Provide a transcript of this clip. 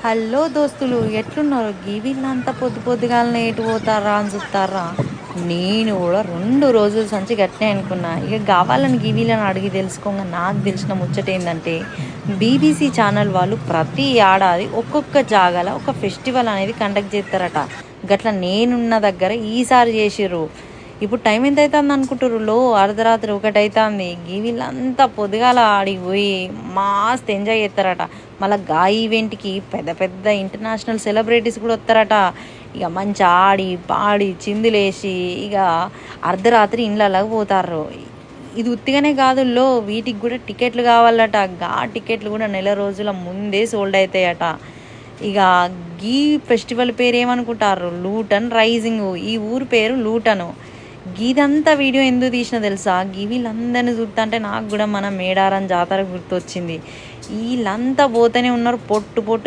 Hello దోస్తులు, ఎట్లున్నారు? వీళ్ళంతా పొద్దు పొద్దుగాలనే ఎటు పోతారా అని చూస్తారా? నేను కూడా 2 రోజుల సంచి గట్టినే అనుకున్నా. ఇక కావాలని వీళ్ళని అడిగి తెలుసుకోగా నాకు తెలిసిన ముచ్చట ఏంటంటే, బీబీసీ ఛానల్ వాళ్ళు ప్రతి ఏడాది ఒక్కొక్క జాగాల ఒక ఫెస్టివల్ అనేది కండక్ట్ చేస్తారట. గట్ల నేనున్న దగ్గర ఈసారి చేసిర్రు. ఇప్పుడు టైం ఎంత అవుతుంది అనుకుంటారు? అర్ధరాత్రి 1 అవుతుంది. వీళ్ళంతా పొద్దుగాల ఆడికి పోయి మస్తు ఎంజాయ్ చేస్తారట. మళ్ళీ ఈవెంట్కి పెద్ద పెద్ద ఇంటర్నేషనల్ సెలబ్రిటీస్ కూడా వస్తారట. ఇక మంచి ఆడి పాడి చిందులేసి ఇక అర్ధరాత్రి ఇండ్లలోకి పోతారు. ఇది ఉత్తిగానే కాదు, వీటికి కూడా టికెట్లు కావాలట. టికెట్లు కూడా నెల రోజుల ముందే సోల్డ్ అవుతాయట. ఇక గీ ఫెస్టివల్ పేరు ఏమనుకుంటారు? Luton rising. ఈ ఊరు పేరు లూటను. గీదంతా వీడియో ఎందుకు తీసినా తెలుసా? వీళ్ళందరినీ చూస్తుంటే నాకు కూడా మన మేడారం జాతర గుర్తొచ్చింది. వీళ్ళంతా పోతూనే ఉన్నారు, పొట్టు పొట్టు